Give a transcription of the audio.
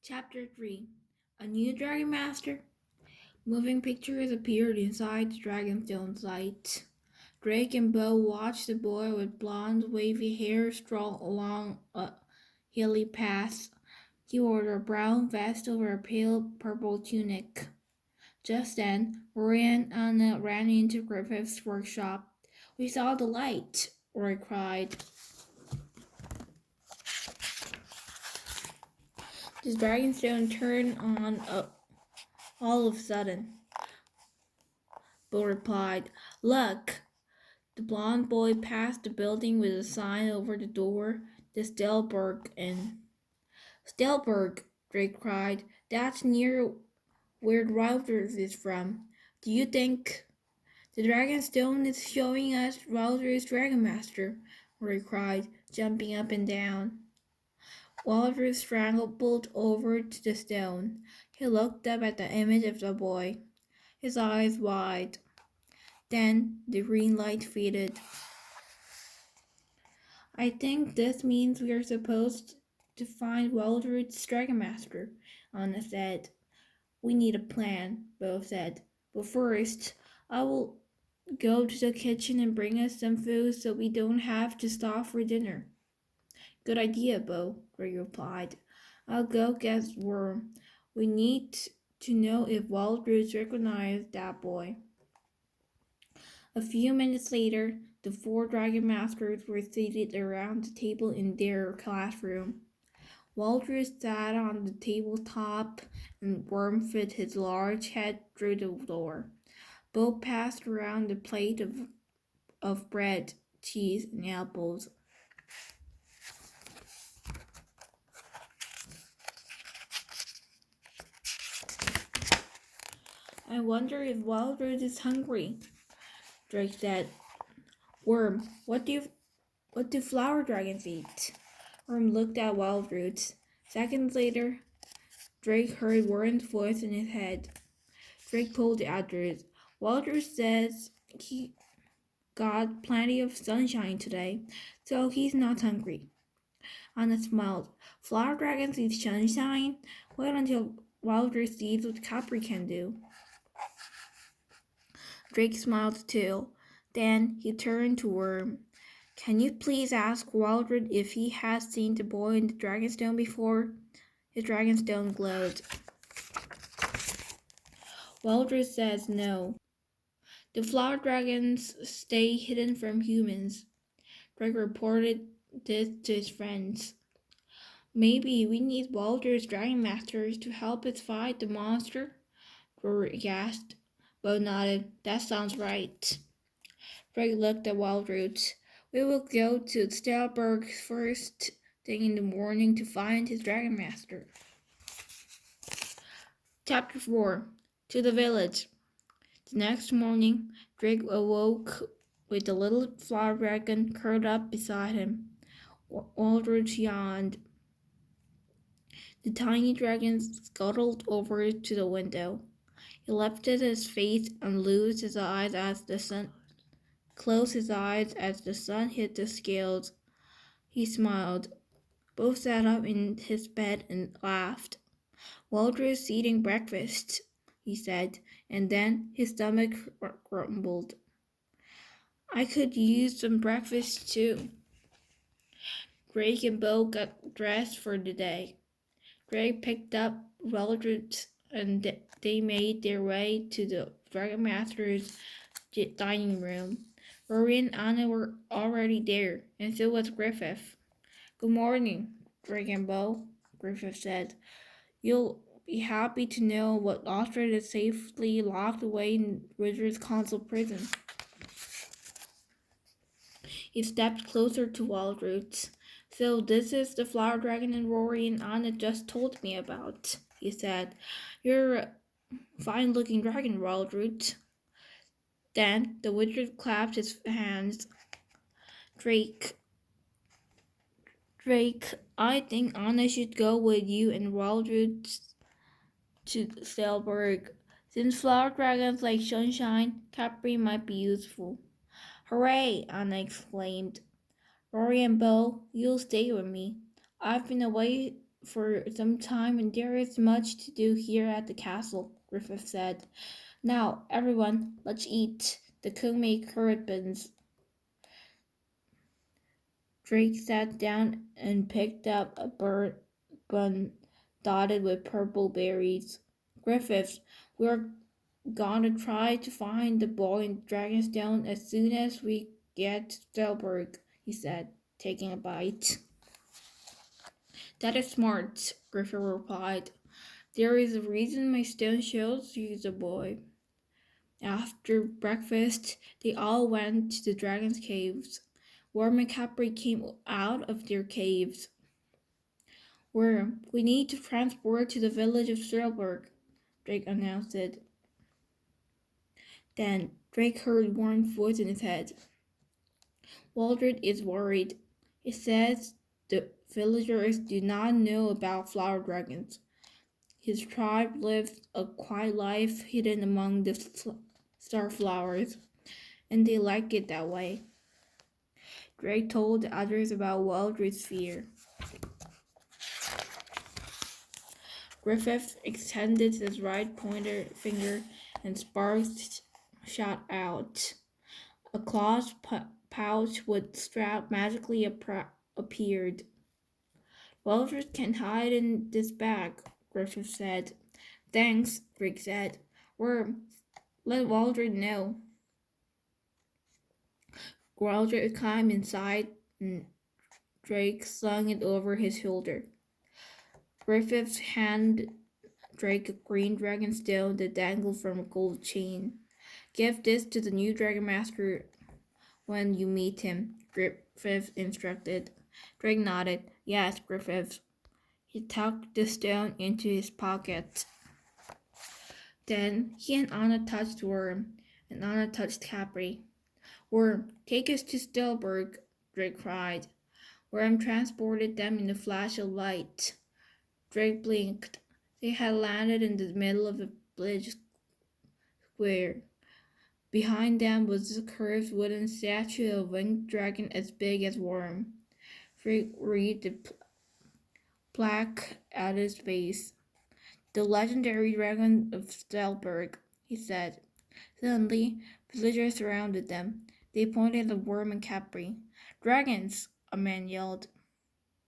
Chapter 3 A New Dragon Master. Moving pictures appeared inside the Dragonstone site. Drake and Bo watched the boy with blonde, wavy hair stroll along a hilly path. He wore a brown vest over a pale purple tunic. Just then, Rory and Anna ran into Griffith's workshop. "We saw the light!" Rory cried. The Dragonstone turned on all of a sudden. Bo replied, "Look!" The blond boy passed the building with a sign over the door, "The Strelberg Inn." "Strelberg!" Drake cried. "That's near where Routers is from. Do you think—" "The Dragonstone is showing us Routers Dragon Master," Rory cried, jumping up and down. Walter scrambled over to the stone. He looked up at the image of the boy, his eyes wide. Then the green light faded. "I think this means we are supposed to find Wildroot's Dragon Master," Anna said. "We need a plan," Bo said. "But first, I will go to the kitchen and bring us some food so we don't have to stop for dinner." "Good idea, Bo," Greg replied. "I'll go get Worm. We need to know if Wildroot recognized that boy." A few minutes later, the 4 Dragon Masters were seated around the table in their classroom. Waldroot sat on the tabletop, and Worm fit his large head through the door. Bo passed around a plate of bread, cheese, and apples. "I wonder if Wildroot is hungry," Drake said. "Worm, what do flower dragons eat?" Worm looked at Wildroot. Seconds later, Drake heard Worm's voice in his head. Drake pulled the address. "Wildroot says he got plenty of sunshine today, so he's not hungry." Anna smiled. "Flower dragons eat sunshine? Wait until Wildroot sees what Capri can do." Drake smiled too. Then he turned to Worm. "Can you please ask Wildroot if he has seen the boy in the Dragonstone before?" His Dragonstone glowed. Wildroot says no. The flower dragons stay hidden from humans. Drake reported this to his friends. "Maybe we need Wildroot's Dragon Masters to help us fight the monster?" Rory gasped. Bo nodded. "That sounds right." Drake looked at Wildroot. "We will go to Strelberg first thing in the morning to find his Dragon Master." Chapter 4 To the Village. The next morning, Drake awoke with the little flower dragon curled up beside him. Wildroot yawned. The tiny dragon scuttled over to the window. He lifted his face and closed his eyes as the sun hit the scales. He smiled. Bo sat up in his bed and laughed. "Wildroot's eating breakfast," he said, and then his stomach grumbled. "I could use some breakfast too." Drake and Bo got dressed for the day. Drake picked up Wildroot and they made their way to the Dragon Master's dining room. Rory and Anna were already there, and so was Griffith. "Good morning, Drake and Bo," Griffith said. "You'll be happy to know what Ostrich is safely locked away in Wizard's Council prison." He stepped closer to Wildroot. "So this is the flower dragon and Rory and Anna just told me about," he said. "You're a fine-looking dragon, Wildroot." Then the wizard clapped his hands. Drake, I think Anna should go with you and Wildroot to Strelberg. Since flower dragons like sunshine, Capri might be useful." "Hooray!" Anna exclaimed. "Rory and Bo, you'll stay with me. I've been away for some time, and there is much to do here at the castle, Griffith said. Now, everyone, let's eat. The cook made currant buns. Drake sat down and picked up a burnt bun dotted with purple berries. Griffith, we're gonna try to find the boiling dragonstone as soon as we get to Strelberg, he said, taking a bite. That is smart, Griffith replied. There is a reason my stone shows you the boy. After breakfast, they all went to the dragon's caves. Worm and Capri came out of their caves. We need to transport to the village of Strelberg, Drake announced it. Then Drake heard Warren's voice in his head. Waldred is worried. He says the villagers do not know about flower dragons. His tribe lives a quiet life hidden among the starflowers, and they like it that way. Drake told the others about Waldred's fear. Griffith extended his right pointer finger and sparks shot out. A cloth pouch with strap magically appeared. Waldred can hide in this bag, Griffith said. Thanks, Drake said. Let Waldred know. Waldred climbed inside and Drake slung it over his shoulder. Griffith handed Drake a green dragon stone that dangled from a gold chain. Give this to the new Dragon Master when you meet him, Griffith instructed. Drake nodded. Yes, Griffith. He tucked the stone into his pocket. Then he and Anna touched Worm, and Anna touched Capri. Worm, take us to Strelberg, Drake cried. Worm transported them in a flash of light. Drake blinked. They had landed in the middle of a village square. Behind them was a curved wooden statue of a winged dragon as big as Worm. Drake read the plaque at his base. The legendary dragon of Strelberg, he said. Suddenly, villagers surrounded them. They pointed at Worm and Capri. Dragons, a man yelled.